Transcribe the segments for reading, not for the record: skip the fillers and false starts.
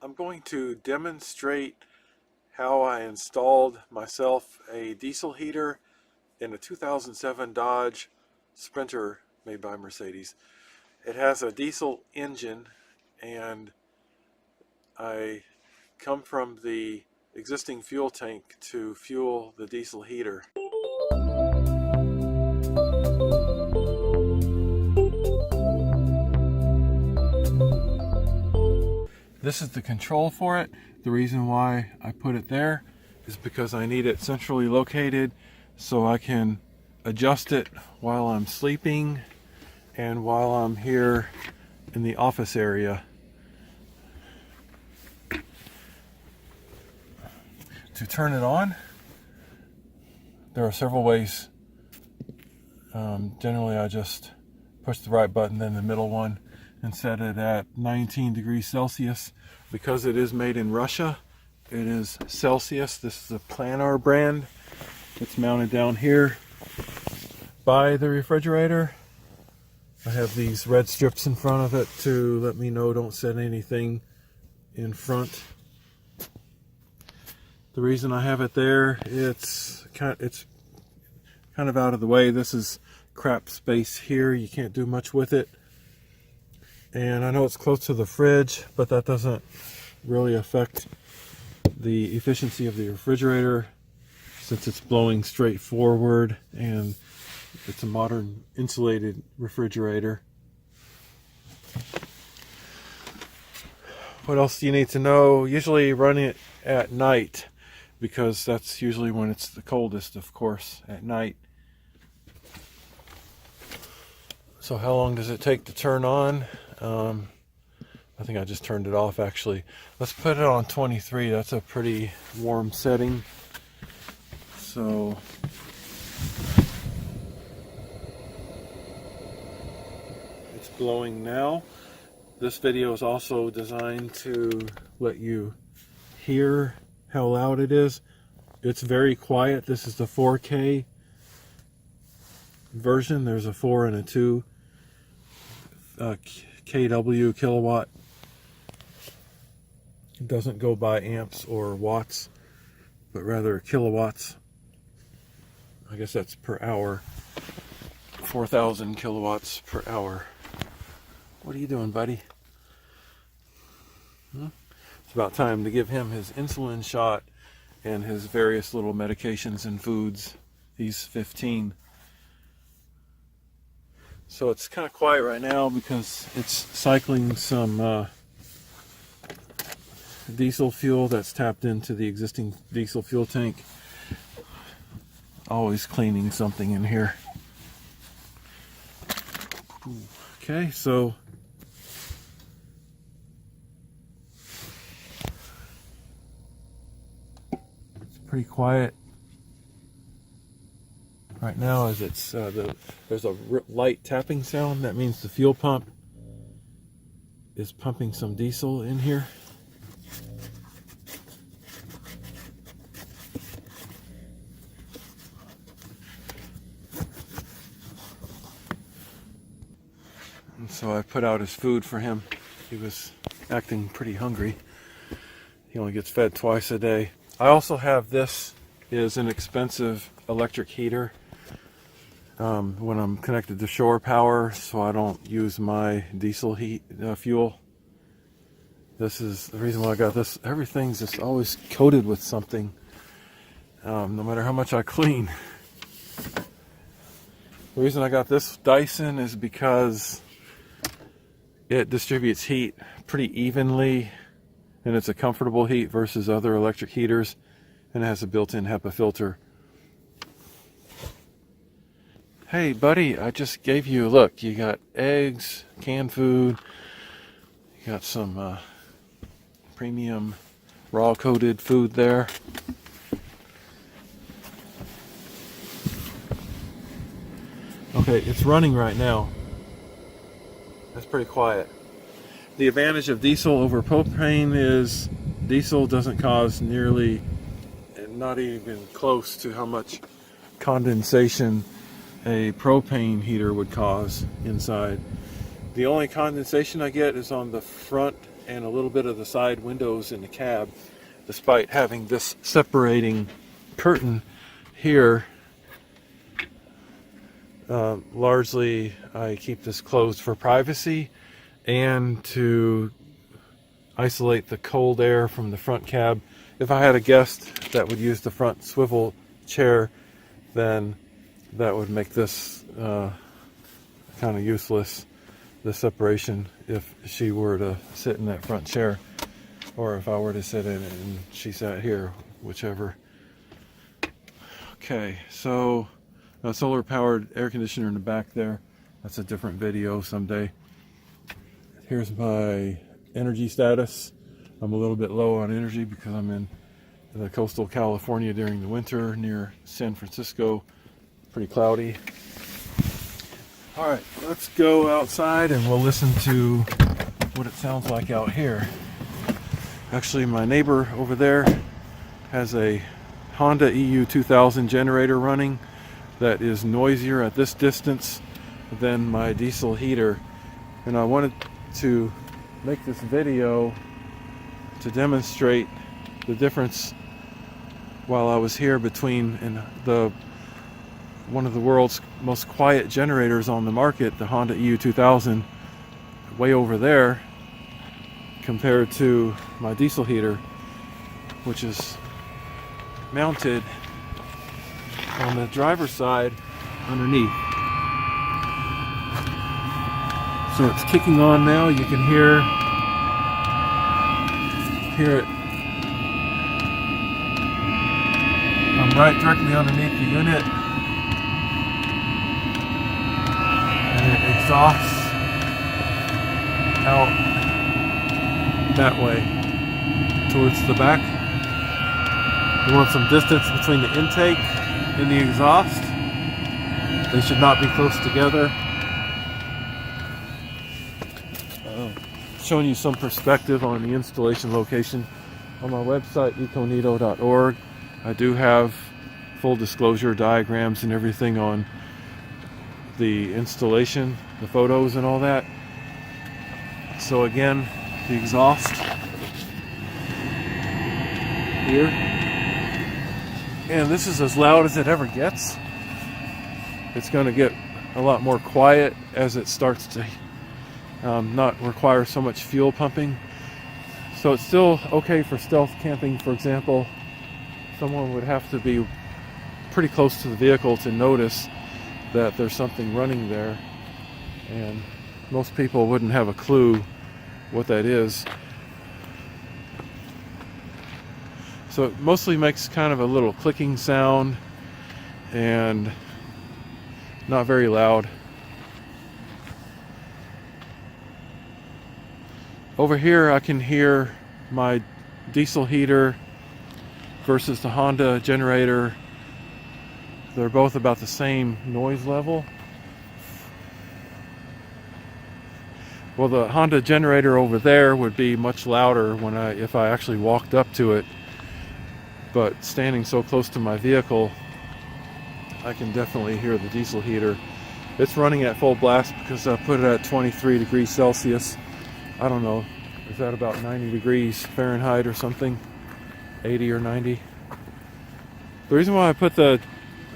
I'm going to demonstrate how I installed myself a diesel heater in a 2007 Dodge Sprinter made by Mercedes. It has a diesel engine, and I come from the existing fuel tank to fuel the diesel heater. This is the control for it. The reason why I put it there is because I need it centrally located so I can adjust it while I'm sleeping and while I'm here in the office area. To turn it on, there are several ways. Generally I just push the right button, then the middle one, and set it at 19 degrees Celsius. Because it is made in Russia, it is Celsius. This is a Planar brand. It's mounted down here by the refrigerator. I have these red strips in front of it to let me know don't set anything in front. The reason I have it there, it's kind of out of the way. This is crap space here. You can't do much with it. And I know it's close to the fridge, but that doesn't really affect the efficiency of the refrigerator since it's blowing straight forward and it's a modern insulated refrigerator. What else do you need to know? Usually run it at night because that's usually when it's the coldest, of course, at night. So how long does it take to turn on? I think I just turned it off actually. Let's put it on 23. That's a pretty warm setting. So it's blowing now. This video is also designed to let you hear how loud it is. It's very quiet. This is the 4K version. There's a 4 and a 2 kW, kilowatt. It doesn't go by amps or watts, but rather kilowatts. I guess that's per hour. 4,000 kilowatts per hour. What are you doing, buddy? It's about time to give him his insulin shot and his various little medications and foods. He's 15. So it's kind of quiet right now because it's cycling some diesel fuel that's tapped into the existing diesel fuel tank. Always cleaning something in here. Okay, so it's pretty quiet right now as it's there's a light tapping sound. That means the fuel pump is pumping some diesel in here. And so I put out his food for him. He was acting pretty hungry. He only gets fed twice a day. I also have this is an expensive electric heater. When I'm connected to shore power, so I don't use my diesel fuel. This is the reason why I got this. Everything's just always coated with something, no matter how much I clean. The reason I got this Dyson is because it distributes heat pretty evenly, and it's a comfortable heat versus other electric heaters, and it has a built-in HEPA filter. Hey buddy, I just gave you, look, you got eggs, canned food, you got some premium raw coated food there. Okay, it's running right now. That's pretty quiet. The advantage of diesel over propane is diesel doesn't cause nearly, not even close to how much condensation a propane heater would cause inside. The only condensation I get is on the front and a little bit of the side windows in the cab, despite having this separating curtain here. Largely I keep this closed for privacy and to isolate the cold air from the front cab. If I had a guest that would use the front swivel chair, then that would make this kind of useless, the separation, if she were to sit in that front chair, or if I were to sit in it and she sat here, whichever. Okay, so a solar powered air conditioner in the back there. That's a different video someday. Here's my energy status. I'm a little bit low on energy because I'm in the coastal California during the winter near San Francisco. Pretty cloudy. All right, let's go outside and we'll listen to what it sounds like out here. Actually, my neighbor over there has a Honda EU 2000 generator running that is noisier at this distance than my diesel heater, and I wanted to make this video to demonstrate the difference while I was here between one of the world's most quiet generators on the market, the Honda EU 2000, way over there, compared to my diesel heater, which is mounted on the driver's side underneath. So it's kicking on now. You can hear it. I'm right directly underneath the unit, and it exhausts out that way towards the back. You want some distance between the intake and the exhaust. They should not be close together. Showing you some perspective on the installation location. On my website, econito.org, I do have full disclosure diagrams and everything on the installation, the photos and all that. So again, the exhaust here. And this is as loud as it ever gets. It's going to get a lot more quiet as it starts to not require so much fuel pumping. So it's still okay for stealth camping, for example. Someone would have to be pretty close to the vehicle to notice that there's something running there, and most people wouldn't have a clue what that is. So it mostly makes kind of a little clicking sound and not very loud. Over here I can hear my diesel heater versus the Honda generator. They're both about the same noise level. Well, the Honda generator over there would be much louder if I actually walked up to it. But standing so close to my vehicle, I can definitely hear the diesel heater. It's running at full blast because I put it at 23 degrees Celsius. I don't know, is that about 90 degrees Fahrenheit or something? 80 or 90? The reason why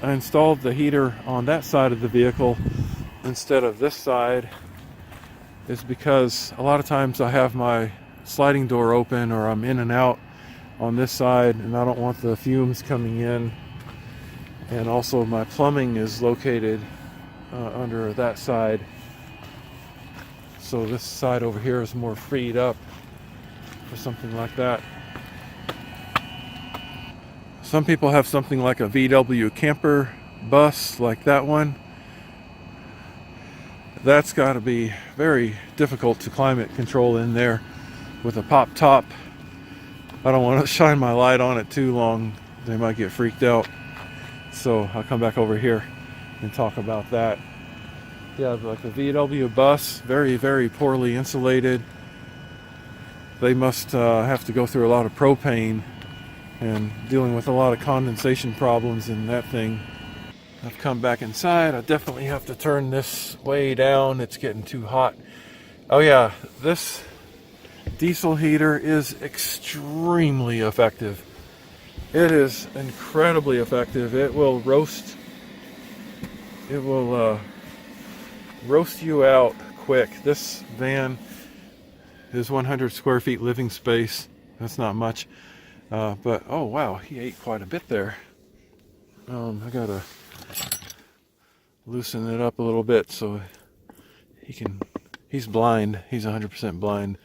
I installed the heater on that side of the vehicle instead of this side is because a lot of times I have my sliding door open or I'm in and out on this side, and I don't want the fumes coming in. And also my plumbing is located under that side. So this side over here is more freed up for something like that. Some people have something like a VW camper bus like that one. That's got to be very difficult to climate control in there with a pop top. I don't want to shine my light on it too long. They might get freaked out. So I'll come back over here and talk about that. Yeah, like the VW bus, very, very poorly insulated. They must have to go through a lot of propane and dealing with a lot of condensation problems in that thing. I've come back inside. I definitely have to turn this way down. It's getting too hot. Oh yeah, this diesel heater is extremely effective. It is incredibly effective. It will roast you out quick. This van is 100 square feet living space. That's not much, but oh wow, he ate quite a bit there. I gotta loosen it up a little bit so he's blind. He's 100% blind,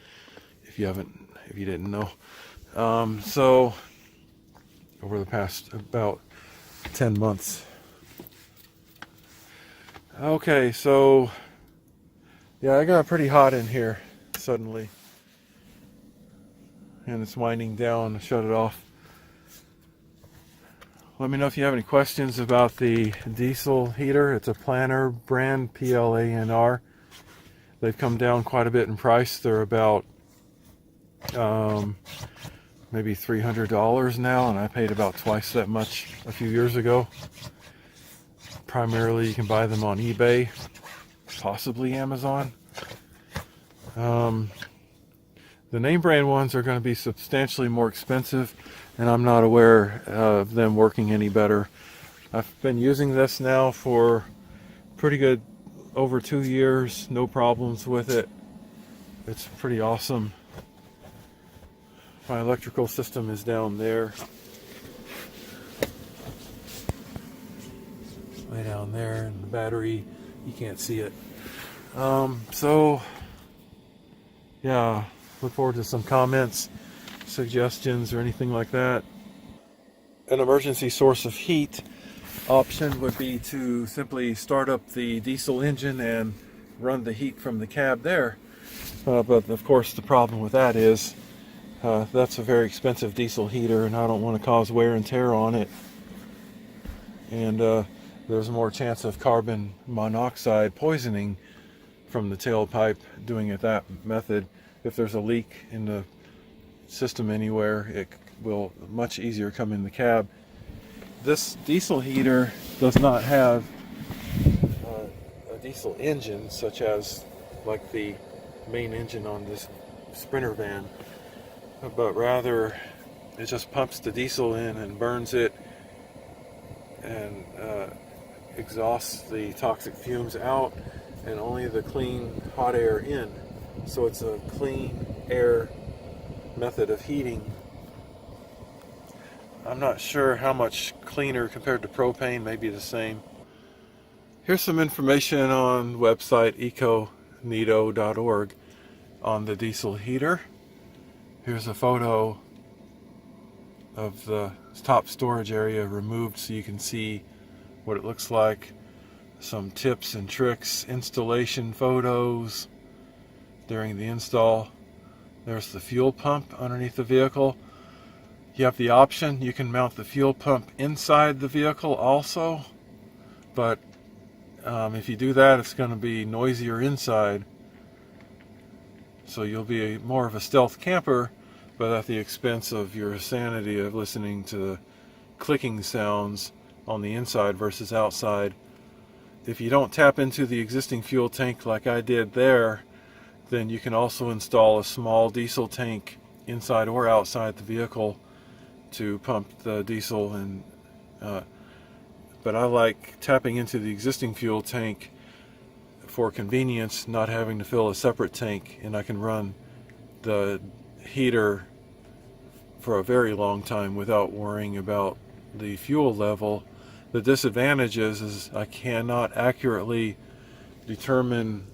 if you didn't know. So over the past about 10 months. Okay, so yeah, I got pretty hot in here suddenly, and it's winding down. Shut it off. Let me know if you have any questions about the diesel heater. It's a Planar brand, Planar. They've come down quite a bit in price. They're about maybe $300 now, and I paid about twice that much a few years ago. Primarily, you can buy them on eBay, possibly Amazon. The name brand ones are going to be substantially more expensive, and I'm not aware of them working any better. I've been using this now for pretty good over 2 years, no problems with it. It's pretty awesome. My electrical system is down there. Way down there, and the battery, you can't see it. So yeah, look forward to some comments, suggestions, or anything like that. An emergency source of heat option would be to simply start up the diesel engine and run the heat from the cab there. But of course the problem with that is that's a very expensive diesel heater, and I don't want to cause wear and tear on it. And there's more chance of carbon monoxide poisoning from the tailpipe doing it that method. If there's a leak in the system anywhere, it will much easier come in the cab. This diesel heater does not have a diesel engine, such as like the main engine on this Sprinter van, but rather it just pumps the diesel in and burns it and exhausts the toxic fumes out, and only the clean hot air in. So it's a clean air method of heating. I'm not sure how much cleaner compared to propane, maybe the same. Here's some information on the website econito.org on the diesel heater. Here's a photo of the top storage area removed so you can see what it looks like. Some tips and tricks, installation photos during the install. There's the fuel pump underneath the vehicle. You have the option, you can mount the fuel pump inside the vehicle also, but if you do that, it's going to be noisier inside. So you'll be more of a stealth camper, but at the expense of your sanity of listening to clicking sounds on the inside versus outside. If you don't tap into the existing fuel tank like I did there, then you can also install a small diesel tank inside or outside the vehicle to pump the diesel. And but I like tapping into the existing fuel tank for convenience, not having to fill a separate tank, and I can run the heater for a very long time without worrying about the fuel level. The disadvantage is I cannot accurately determine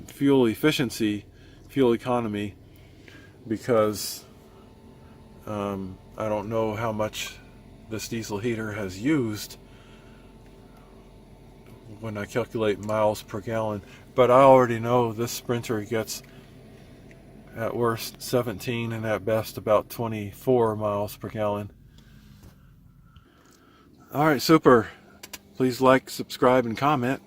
fuel efficiency, fuel economy, because I don't know how much this diesel heater has used when I calculate miles per gallon. But I already know this Sprinter gets at worst 17 and at best about 24 miles per gallon. Alright, super. Please like, subscribe, and comment.